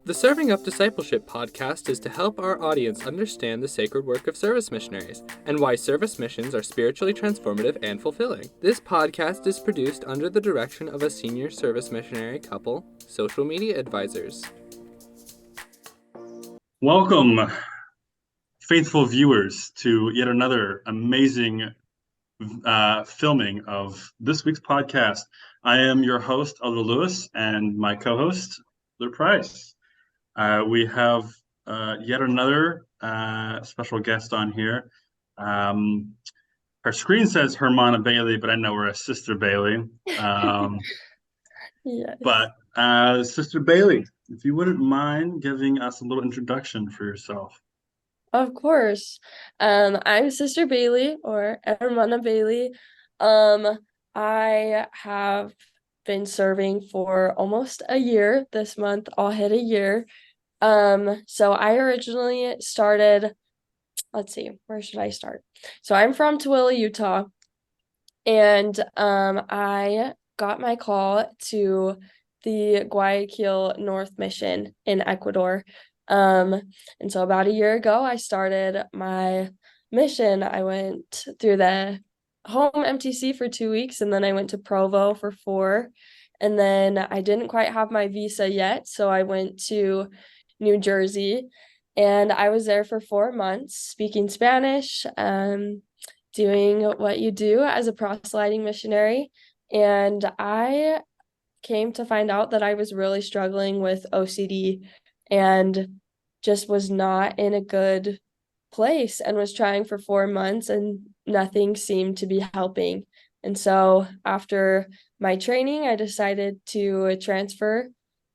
The Serving Up Discipleship podcast is to help our audience understand the sacred work of service missionaries and why service missions are spiritually transformative and fulfilling. This podcast is produced under the direction of a senior service missionary couple, social media advisors. Welcome, faithful viewers, to yet another amazing filming of this week's podcast. I am your host, Aldo Lewis, and my co-host, Lou Price. We have yet another special guest on here. Her screen says Hermana Bailey, but I know we're a Sister Bailey. Yes. But Sister Bailey, if you wouldn't mind giving us a little introduction for yourself. Of course. I'm Sister Bailey, or Hermana Bailey. I have been serving for almost a year. This month I'll hit a year. So I originally started, let's see, where should I start? So I'm from Tooele, Utah, and I got my call to the Guayaquil North Mission in Ecuador. And so about a year ago, I started my mission. I went through the home MTC for 2 weeks, and then I went to Provo for 4. And then I didn't quite have my visa yet, so I went to New Jersey, and I was there for 4 months, speaking Spanish, doing what you do as a proselyting missionary. And I came to find out that I was really struggling with OCD and just was not in a good place, and was trying for 4 months and nothing seemed to be helping. And so after my training, I decided to transfer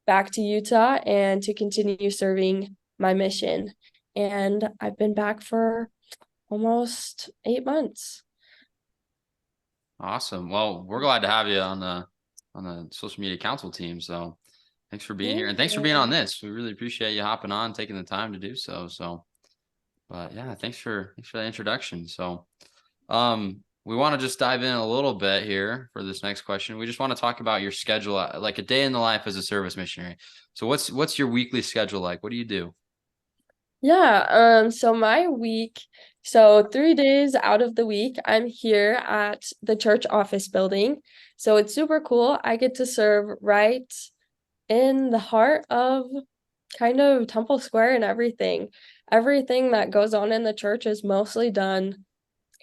back to Utah and to continue serving my mission. And I've been back for almost 8 months. Awesome. Well, we're glad to have you on the social media council team. So thanks for being here, and thanks for being on this. We really appreciate you hopping on, taking the time to do so. But yeah, thanks for the introduction. So we want to just dive in a little bit here for this next question. We just want to talk about your schedule, like a day in the life as a service missionary. So what's your weekly schedule like? What do you do? Yeah, so my week, so 3 days out of the week, I'm here at the church office building. So it's super cool. I get to serve right in the heart of kind of Temple Square, and everything. Everything that goes on in the church is mostly done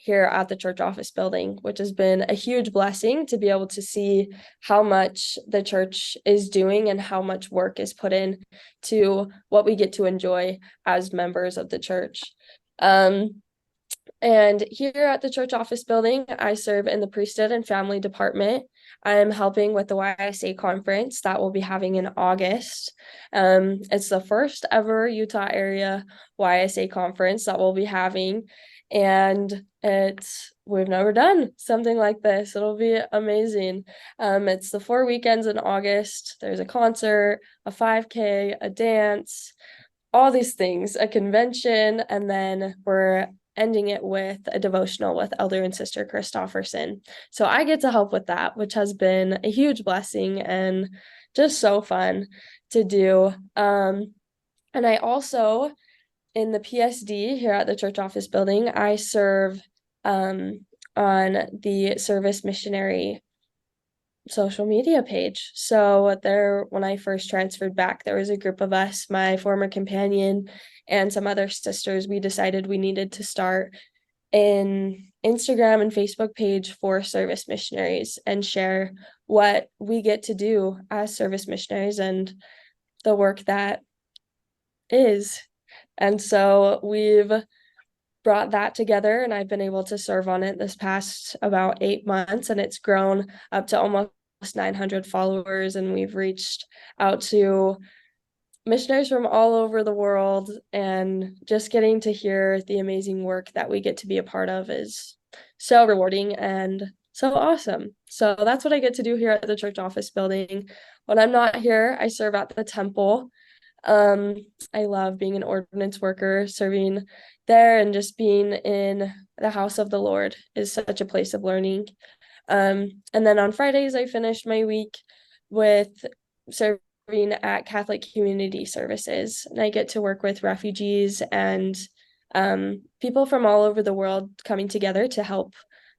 here at the church office building, which has been a huge blessing to be able to see how much the church is doing and how much work is put in to what we get to enjoy as members of the church. And here at the church office building, I serve in the priesthood and family department. I'm helping with the YSA conference that we'll be having in August. It's the first ever Utah area YSA conference that we'll be having. And we've never done something like this. It'll be amazing. It's the 4 weekends in August. There's a concert, a 5K, a dance, all these things, a convention, and then we're ending it with a devotional with Elder and Sister Christofferson. So I get to help with that, which has been a huge blessing and just so fun to do. And I also, in the PSD here at the church office building, I serve on the service missionary social media page. So there, when I first transferred back, there was a group of us, my former companion and some other sisters. We decided we needed to start an Instagram and Facebook page for service missionaries and share what we get to do as service missionaries and the work that is. And so we've brought that together, and I've been able to serve on it this past about 8 months, and it's grown up to almost 900 followers, and we've reached out to missionaries from all over the world, and just getting to hear the amazing work that we get to be a part of is so rewarding and so awesome. So that's what I get to do here at the church office building. When I'm not here, I serve at the temple. I love being an ordinance worker, serving there, and just being in the house of the Lord is such a place of learning. And then on Fridays, I finished my week with serving serving at Catholic Community Services, and I get to work with refugees and people from all over the world coming together to help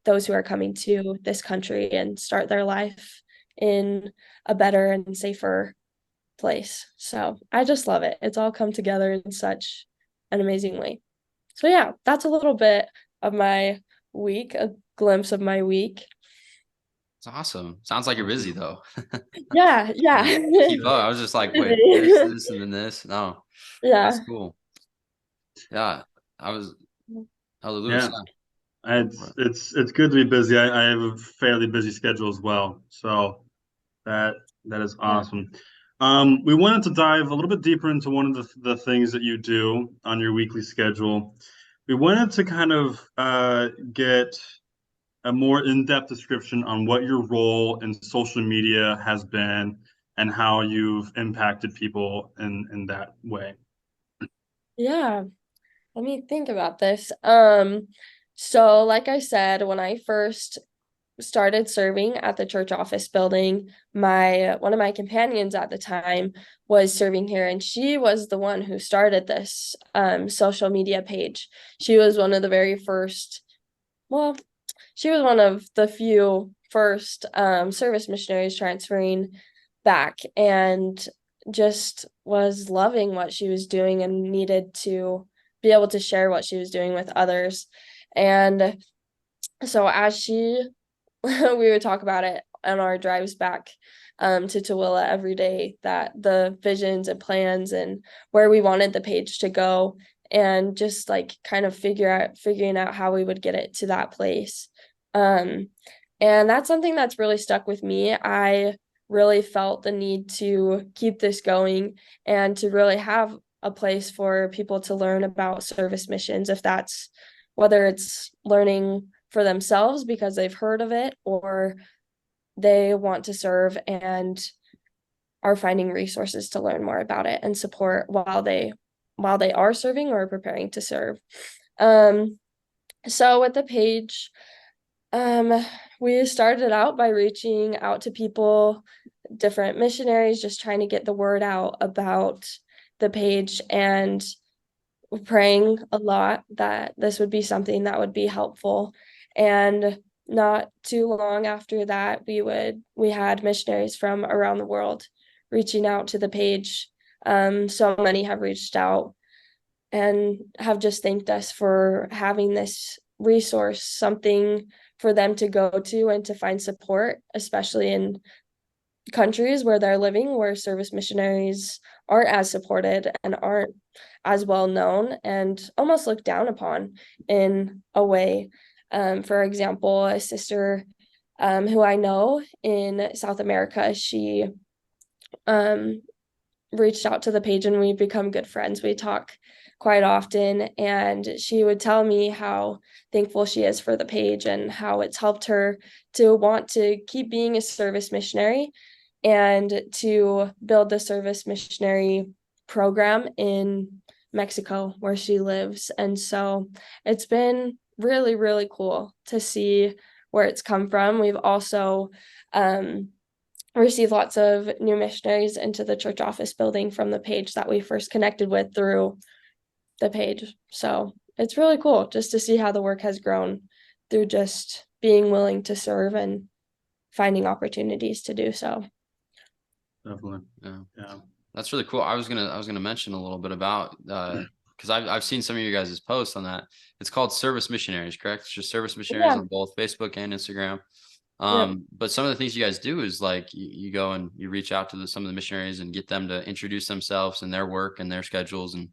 those who are coming to this country and start their life in a better and safer place. So I just love it. It's all come together in such an amazing way. So yeah, that's a little bit of my week, a glimpse of my week. It's awesome. Sounds like you're busy though. Yeah. Keep up. I was just like, wait, Busy. this, and then this. No, Yeah. that's cool. Yeah, I was. Oh, Lewis. Yeah. It's good to be busy. I have a fairly busy schedule as well, so that is awesome. We wanted to dive a little bit deeper into one of the things that you do on your weekly schedule. We wanted to kind of get a more in-depth description on what your role in social media has been and how you've impacted people in that way. Yeah. Let me think about this. So like I said, when I first started serving at the church office building, one of my companions at the time was serving here, and she was the one who started this social media page. She was one of the very first, well, she was one of the few first service missionaries transferring back, and just was loving what she was doing and needed to be able to share what she was doing with others. And so as she we would talk about it on our drives back to Tooele every day, that the visions and plans and where we wanted the page to go, and just like kind of figuring out how we would get it to that place. And that's something that's really stuck with me. I really felt the need to keep this going and to really have a place for people to learn about service missions, if that's whether it's learning for themselves because they've heard of it, or they want to serve and are finding resources to learn more about it and support while they are serving or preparing to serve. So with the page, we started out by reaching out to people, different missionaries, just trying to get the word out about the page, and praying a lot that this would be something that would be helpful. And not too long after that, we had missionaries from around the world reaching out to the page. So many have reached out and have just thanked us for having this resource, something for them to go to and to find support, especially in countries where they're living, where service missionaries aren't as supported and aren't as well known and almost looked down upon in a way. For example, a sister who I know in South America, she reached out to the page and we've become good friends. We talk quite often, and she would tell me how thankful she is for the page and how it's helped her to want to keep being a service missionary and to build the service missionary program in Mexico where she lives. And so it's been really, really cool to see where it's come from. We've also received lots of new missionaries into the church office building from the page that we first connected with through the page. So it's really cool just to see how the work has grown through just being willing to serve and finding opportunities to do so. Definitely. Yeah. That's really cool. I was gonna mention a little bit about because I've seen some of you guys' posts on that. It's called Service Missionaries, correct? It's just Service Missionaries on both Facebook and Instagram. But some of the things you guys do is like you go and you reach out to some of the missionaries and get them to introduce themselves and their work and their schedules, and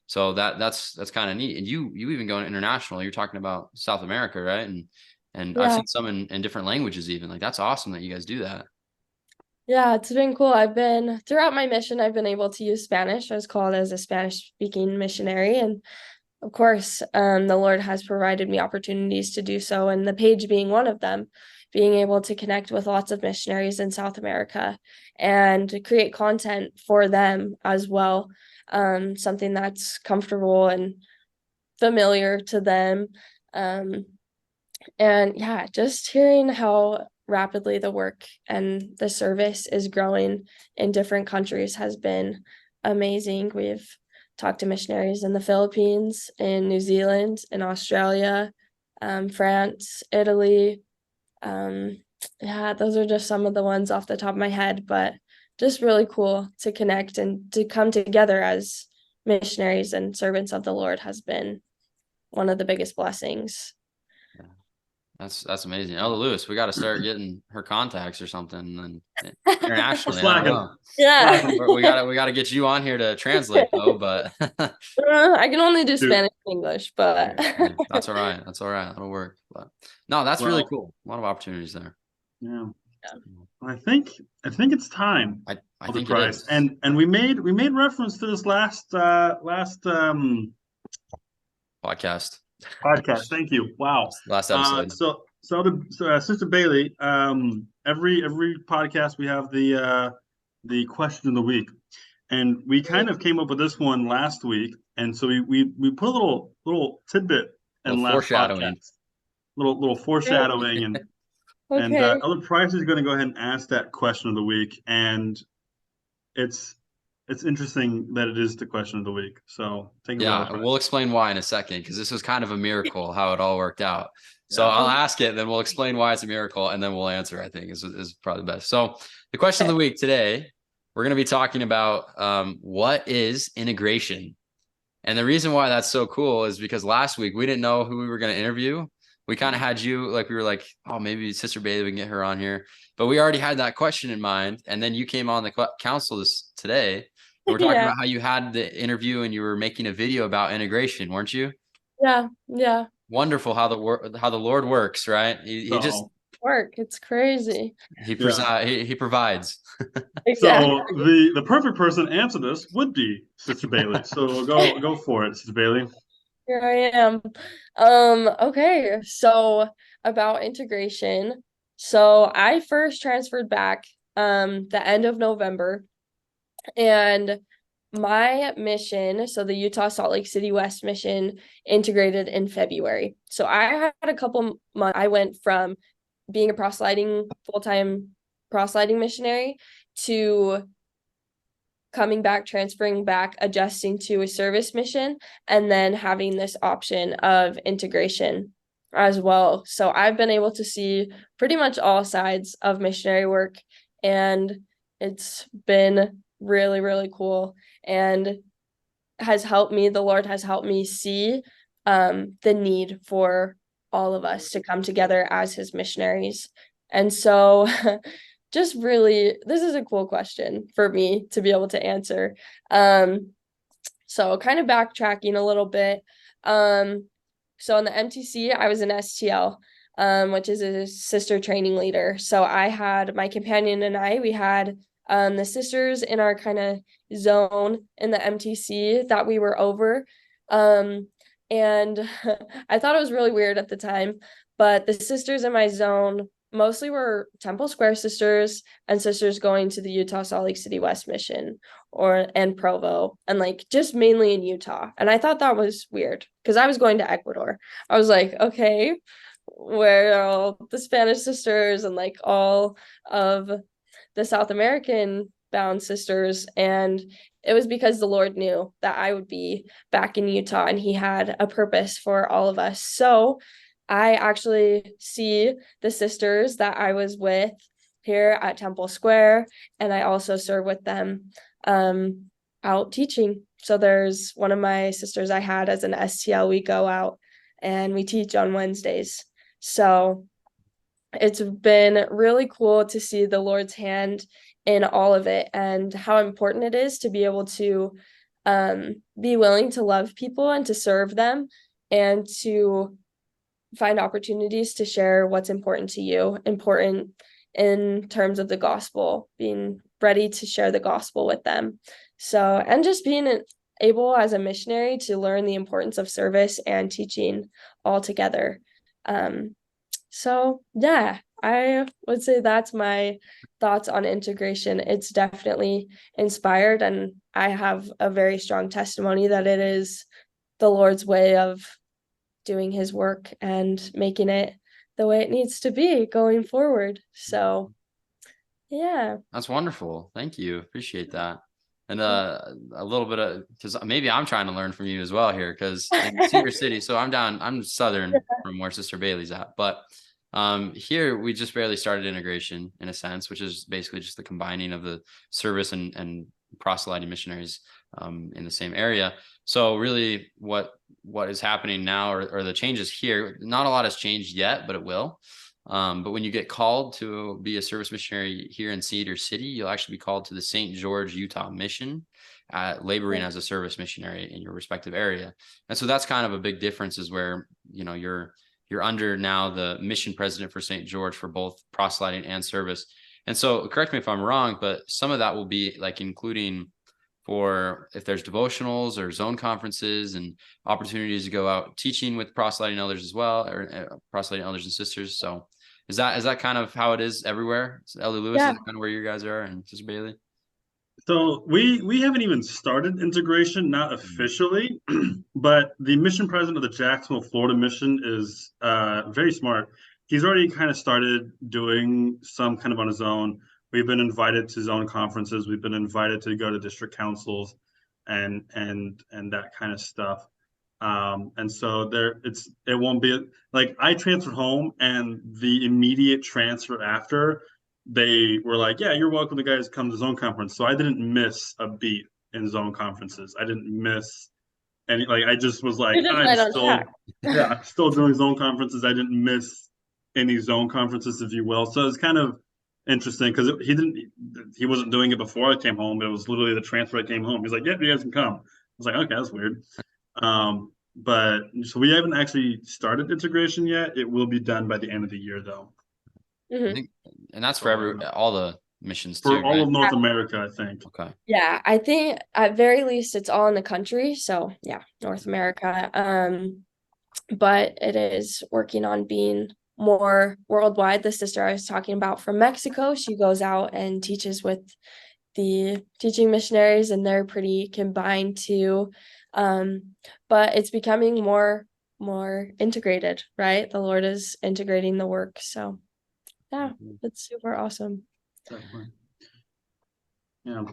so that's kind of neat. And you even go international. You're talking about South America, right? And I've seen some in different languages even. Like that's awesome that you guys do that. Yeah, it's been cool. Throughout my mission, I've been able to use Spanish. I was called as a Spanish-speaking missionary, and of course, the Lord has provided me opportunities to do so, and the page being one of them, being able to connect with lots of missionaries in South America and create content for them as well, something that's comfortable and familiar to them. And yeah, just hearing how rapidly the work and the service is growing in different countries has been amazing. We've talked to missionaries in the Philippines, in New Zealand, in Australia, France, Italy. Yeah, those are just some of the ones off the top of my head, but just really cool to connect and to come together as missionaries and servants of the Lord has been one of the biggest blessings. That's amazing. Ella Lewis, we got to start getting her contacts or something, and internationally. I don't know. Yeah. We gotta get you on here to translate though, but I can only do Spanish and English, but yeah, that's all right. That's all right. That'll work. But no, that's really cool. A lot of opportunities there. Yeah. I think it's time. I for think the prize. it is. And we made reference to this last podcast. Thank you. Wow. Last episode. So Sister Bailey, every podcast we have the question of the week, and we kind of came up with this one last week, and so we put a little tidbit in last foreshadowing. podcast, little foreshadowing, and okay. And Elder Price is going to go ahead and ask that question of the week, and it's interesting that it is the question of the week. So take it away. Yeah, we'll explain why in a second, because this was kind of a miracle how it all worked out. So I'll ask it, then we'll explain why it's a miracle, and then we'll answer. I think is probably the best. So the question of the week today, we're going to be talking about what is integration, and the reason why that's so cool is because last week we didn't know who we were going to interview. We kind of had you, like, we were like, oh, maybe Sister Bailey, we can get her on here. But we already had that question in mind. And then you came on the council today. And we're talking about how you had the interview and you were making a video about integration, weren't you? Yeah. Yeah. Wonderful how the Lord works, right? He just work. It's crazy. He provides. Exactly. So the perfect person to answer this would be Sister Bailey. So go for it, Sister Bailey. Here I am. Okay, so about integration. So I first transferred back the end of November, and my mission, so the Utah Salt Lake City West mission, integrated in February. So I had a couple months. I went from being a full-time proselyting missionary to coming back, transferring back, adjusting to a service mission, and then having this option of integration as well. So I've been able to see pretty much all sides of missionary work, and it's been really, really cool, and the Lord has helped me see the need for all of us to come together as his missionaries. And so just really, this is a cool question for me to be able to answer. So kind of backtracking a little bit. So in the MTC, I was an STL, which is a sister training leader. So I had my companion and we had the sisters in our kind of zone in the MTC that we were over. And I thought it was really weird at the time, but the sisters in my zone mostly were Temple Square sisters and sisters going to the Utah Salt Lake City West mission and Provo, and like just mainly in Utah. And I thought that was weird because I was going to Ecuador. I was like, okay, where are all the Spanish sisters and like all of the South American bound sisters? And it was because the Lord knew that I would be back in Utah and he had a purpose for all of us. So I actually see the sisters that I was with here at Temple Square, and I also serve with them out teaching. So there's one of my sisters I had as an STL. We go out and we teach on Wednesdays. So it's been really cool to see the Lord's hand in all of it and how important it is to be able to be willing to love people and to serve them and to find opportunities to share what's important to you, important in terms of the gospel, being ready to share the gospel with them. So, and just being able as a missionary to learn the importance of service and teaching all together. So yeah, I would say that's my thoughts on integration. It's definitely inspired, and I have a very strong testimony that it is the Lord's way of doing his work and making it the way it needs to be going forward. So yeah. That's wonderful. Thank you. Appreciate that. And a little bit of, because maybe I'm trying to learn from you as well here, because in Cedar City, so I'm southern from where Sister Bailey's at, but here we just barely started integration in a sense, which is basically just the combining of the service and proselyting missionaries in the same area. So really what is happening now, or the changes here, not a lot has changed yet, but it will. But when you get called to be a service missionary here in Cedar City, you'll actually be called to the St. George, Utah mission, laboring as a service missionary in your respective area. And so that's kind of a big difference, is where, you're under now the mission president for St. George for both proselyting and service. And so correct me if I'm wrong, but some of that will be like including for if there's devotionals or zone conferences and opportunities to go out teaching with proselyting elders as well, or proselyting elders and sisters. So is that kind of how it is everywhere? Elder Lewis, Yeah. is that kind of where you guys are, and Sister Bailey? So we haven't even started integration, not officially, but the mission president of the Jacksonville, Florida mission is very smart. He's already kind of started doing some kind of on his own. We've been invited to zone conferences. We've been invited to go to district councils and that kind of stuff. And so it won't be like I transferred home, and the immediate transfer after, they were like, yeah, you're welcome to guys come to zone conference. So I didn't miss a beat in zone conferences. I didn't miss any, like, I just was like, You're just right on track. yeah, I'm still doing zone conferences. I didn't miss any zone conferences, if you will. So it's kind of interesting, because he wasn't doing it before I came home. It was literally the transfer I came home. He's like, yeah, you guys can come. I was like, okay, that's weird. But so we haven't actually started integration yet. It will be done by the end of the year, though. Mhm. I think, and that's for all the missions For too, all right? of North America, I think. Okay. Yeah, I think at very least it's all in the country. So yeah, North America. But it is working on being more worldwide. The sister I was talking about from Mexico, she goes out and teaches with the teaching missionaries, and they're pretty combined too. But it's becoming more integrated, right? The Lord is integrating the work. So yeah, it's super awesome. Definitely. Yeah.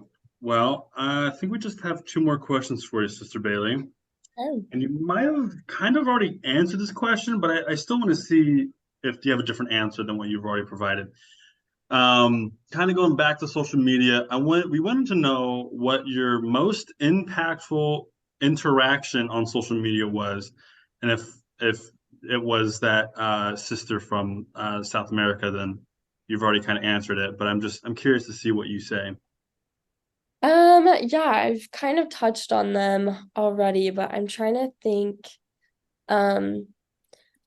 Well, I think we just have two more questions for you, Sister Bailey. Oh. And you might have kind of already answered this question, but I still want to see if you have a different answer than what you've already provided. Kind of going back to social media, we wanted to know what your most impactful interaction on social media was, and if it was that sister from South America, then you've already kind of answered it. But I'm curious to see what you say. Yeah, I've kind of touched on them already, but I'm trying to think.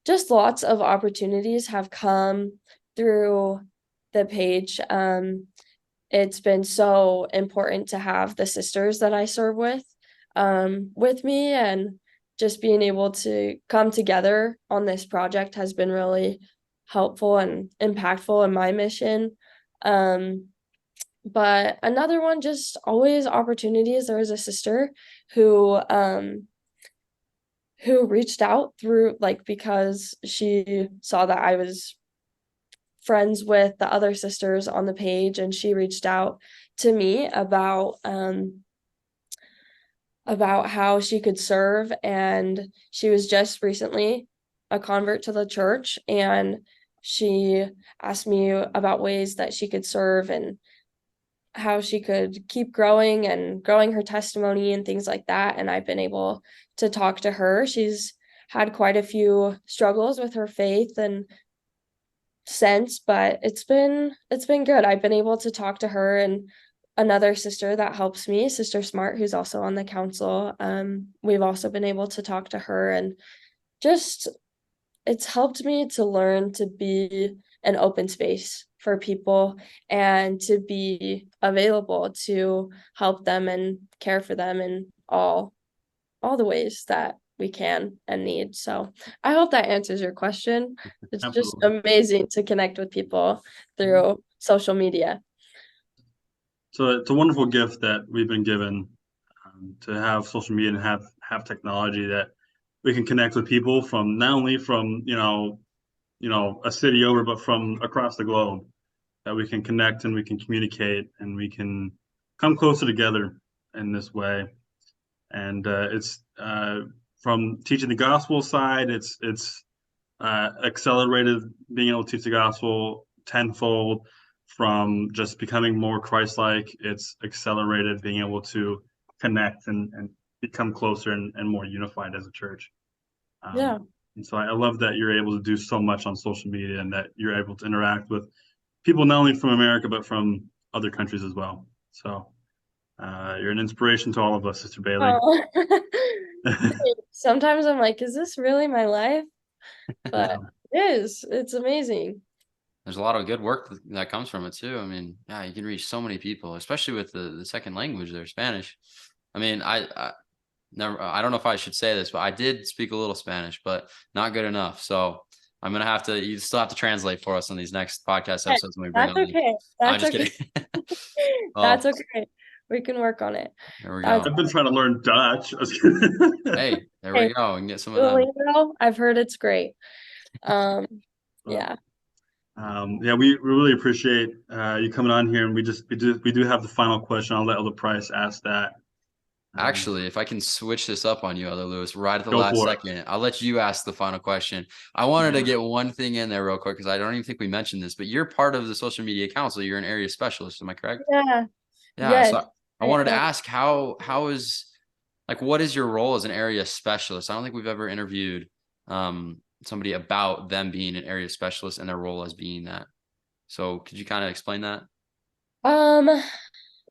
Just lots of opportunities have come through the page. It's been so important to have the sisters that I serve with me, and just being able to come together on this project has been really helpful and impactful in my mission. But another one, just always opportunities. There was a sister who reached out through, like, because she saw that I was friends with the other sisters on the page, and she reached out to me about how she could serve, and she was just recently a convert to the church, and she asked me about ways that she could serve and how she could keep growing and growing her testimony and things like that. And I've been able to talk to her. She's had quite a few struggles with her faith and since, but it's been good. I've been able to talk to her and another sister that helps me, Sister Smart, who's also on the council. We've also been able to talk to her, and just it's helped me to learn to be an open space for people and to be available to help them and care for them in all the ways that we can and need. So I hope that answers your question. It's just amazing to connect with people through social media. So it's a wonderful gift that we've been given, to have social media and have technology that we can connect with people from, not only from a city over, but from across the globe, that we can connect and we can communicate and we can come closer together in this way. And it's from teaching the gospel side, it's accelerated being able to teach the gospel tenfold. From just becoming more Christ-like, it's accelerated being able to connect and become closer and more unified as a church. Yeah. And so I love that you're able to do so much on social media and that you're able to interact with people not only from America, but from other countries as well. So you're an inspiration to all of us, Sister Bailey. Oh. Sometimes I'm like, is this really my life? But it is. It's amazing. There's a lot of good work that comes from it too. I mean, yeah, you can reach so many people, especially with the second language there, Spanish. I mean, I don't know if I should say this, but I did speak a little Spanish, but not good enough. So I'm gonna have to. You still have to translate for us on these next podcast episodes when we bring That's on. okay. I'm That's just okay. kidding. That's okay. We can work on it. There we That's go. I've been trying to learn Dutch. Hey, there Hey, we go. We can get some of them. Duolingo, I've heard it's great. Yeah. Yeah, we really appreciate you coming on here, and we do have the final question. I'll let Elder Price ask that. Actually, if I can switch this up on you, Elder Lewis, right at the Go last for it. second, I'll let you ask the final question. I wanted to get one thing in there real quick because I don't even think we mentioned this, but you're part of the social media council. You're an area specialist. Am I correct? Yeah. Yeah. Yes. So I wanted to ask how is like what is your role as an area specialist? I don't think we've ever interviewed somebody about them being an area specialist and their role as being that. So could you kind of explain that?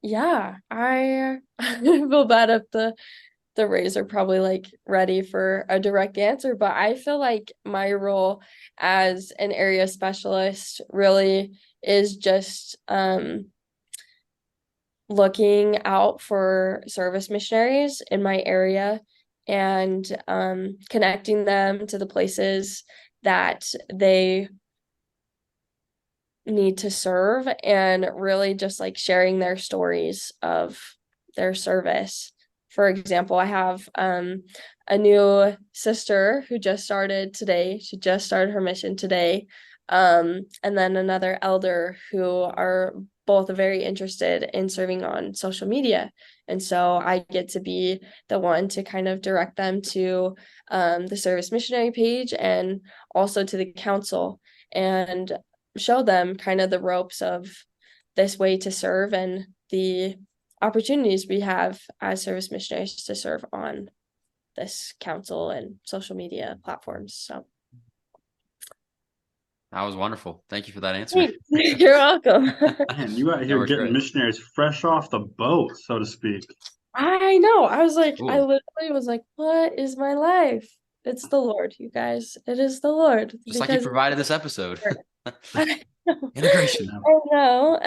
Yeah, I feel bad if the Rays are probably like ready for a direct answer, but I feel like my role as an area specialist really is just looking out for service missionaries in my area and connecting them to the places that they need to serve and really just like sharing their stories of their service. For example, I have a new sister who just started today. She just started her mission today. And then another elder who are both very interested in serving on social media. And so I get to be the one to kind of direct them to the service missionary page and also to the council and show them kind of the ropes of this way to serve and the opportunities we have as service missionaries to serve on this council and social media platforms. So That was wonderful. Thank you for that answer. you're welcome. Man, you out here getting missionaries fresh off the boat, so to speak. I know. I was like, Cool. I literally was like, what is my life? It's the Lord, you guys. It is the Lord. Just like you provided this episode. I know. Integration. I know.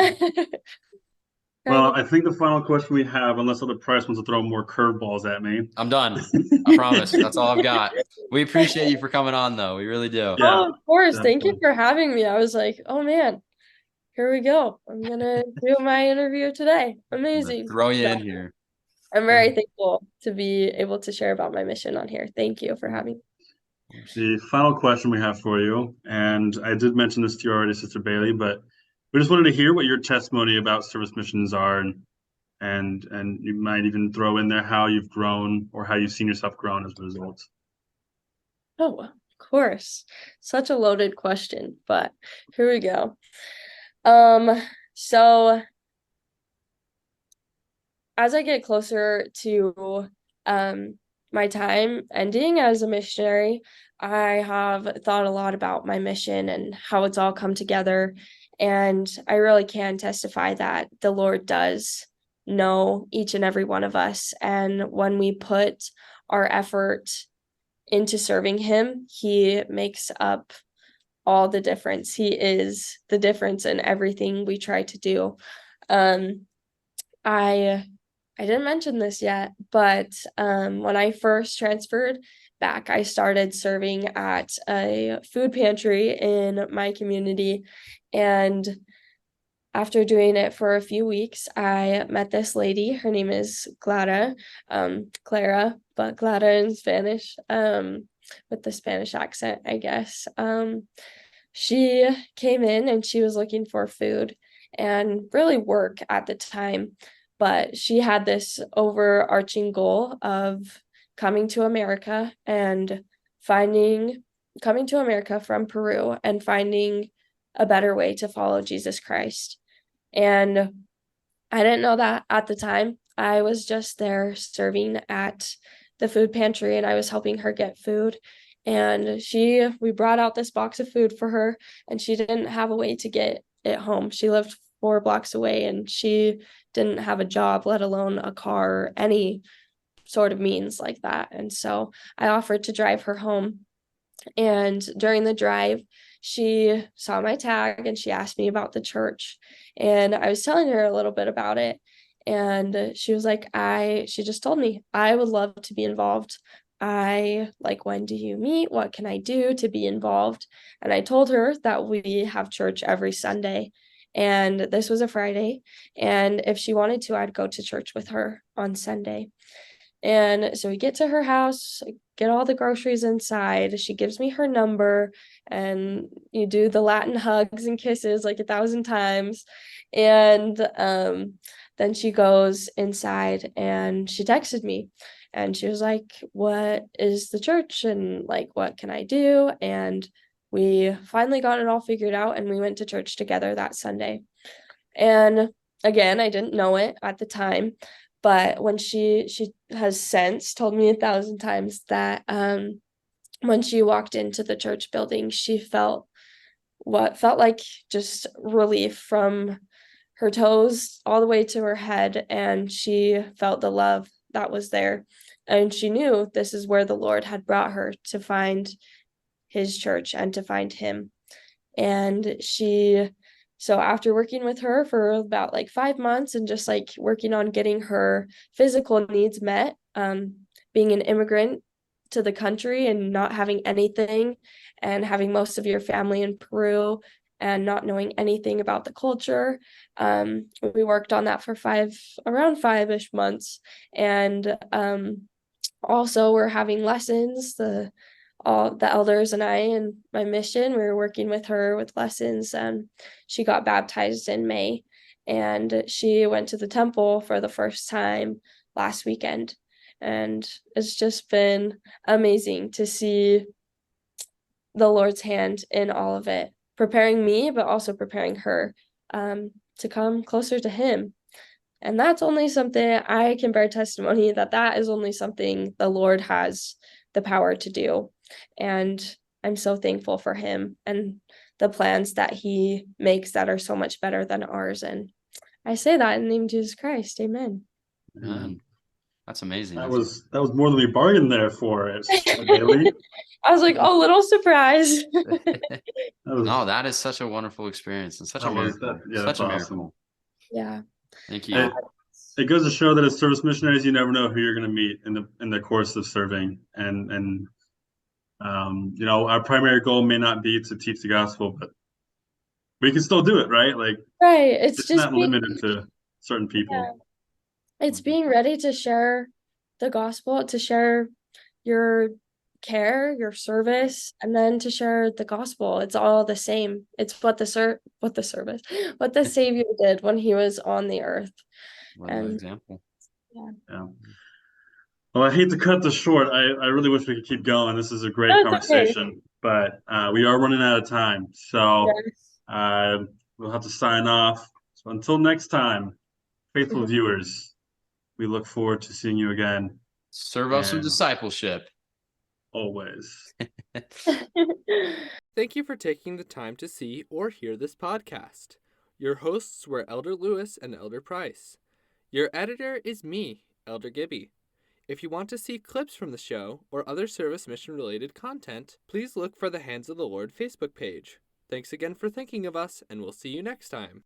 Well, I think the final question we have, unless Elder Price wants to throw more curveballs at me. I'm done. I promise. That's all I've got. We appreciate you for coming on, though. We really do. Yeah, of course. definitely. Thank you for having me. I was like, oh man, here we go. I'm gonna do my interview today. Amazing. Throw you in here. I'm very thankful to be able to share about my mission on here. Thank you for having me. The final question we have for you, and I did mention this to you already, Sister Bailey, but we just wanted to hear what your testimony about service missions are, and you might even throw in there how you've grown or how you've seen yourself grown as a result. Oh, of course. Such a loaded question, but here we go. So as I get closer to my time ending as a missionary, I have thought a lot about my mission and how it's all come together. And I really can testify that the Lord does know each and every one of us. And when we put our effort into serving Him, He makes up all the difference. He is the difference in everything we try to do. I didn't mention this yet, but when I first transferred back, I started serving at a food pantry in my community. And after doing it for a few weeks, I met this lady. Her name is Clara, but Clara in Spanish, with the Spanish accent, I guess. she came in and she was looking for food and really work at the time, but she had this overarching goal of coming to America and coming to America from Peru and finding a better way to follow Jesus Christ. And I didn't know that at the time. I was just there serving at the food pantry and I was helping her get food. And we brought out this box of food for her and she didn't have a way to get it home. She lived 4 blocks away and she didn't have a job, let alone a car or any sort of means like that. And so I offered to drive her home. And during the drive, she saw my tag and she asked me about the church. And I was telling her a little bit about it. And she was like, she just told me, I would love to be involved. When do you meet? What can I do to be involved? And I told her that we have church every Sunday. And this was a Friday. And if she wanted to, I'd go to church with her on Sunday. And so we get to her house, get all the groceries inside. She gives me her number, and you do the Latin hugs and kisses like 1,000 times. And then she goes inside and she texted me and she was like, "What is the church? And like, what can I do?" And we finally got it all figured out and we went to church together that Sunday. And again, I didn't know it at the time, but when she has since told me 1,000 times that when she walked into the church building, she felt what felt like just relief from her toes all the way to her head, and she felt the love that was there. And she knew this is where the Lord had brought her to find his church and to find him. And so after working with her for about 5 months and just working on getting her physical needs met, being an immigrant to the country and not having anything and having most of your family in Peru and not knowing anything about the culture, we worked on that for around 5-ish months. And also we're having lessons, all the elders and I and my mission, we were working with her with lessons. She got baptized in May and she went to the temple for the first time last weekend. And it's just been amazing to see the Lord's hand in all of it, preparing me, but also preparing her to come closer to him. And that's only something I can bear testimony that is only something the Lord has the power to do. And I'm so thankful for him and the plans that he makes that are so much better than ours. And I say that in the name of Jesus Christ. Amen. Man, that's amazing. That was more than we bargained there for it, Bailey. I was like, a little surprised. No, that is such a wonderful experience and such a miracle. Such a miracle. Awesome. Yeah. Thank you. It goes to show that as service missionaries, you never know who you're going to meet in the course of serving. And our primary goal may not be to teach the gospel, but we can still do it, right? Right. It's not limited to certain people. Yeah. It's being ready to share the gospel, to share your care, your service, and then to share the gospel. It's all the same. It's what the Savior did when he was on the earth. What an example. Yeah. Well, I hate to cut this short. I really wish we could keep going. This is a great conversation, but we are running out of time. So we'll have to sign off. So until next time, faithful viewers, we look forward to seeing you again. Serve us with discipleship. Always. Thank you for taking the time to see or hear this podcast. Your hosts were Elder Lewis and Elder Price. Your editor is me, Elder Gibby. If you want to see clips from the show or other service mission related content, please look for the Hands of the Lord Facebook page. Thanks again for thinking of us, and we'll see you next time.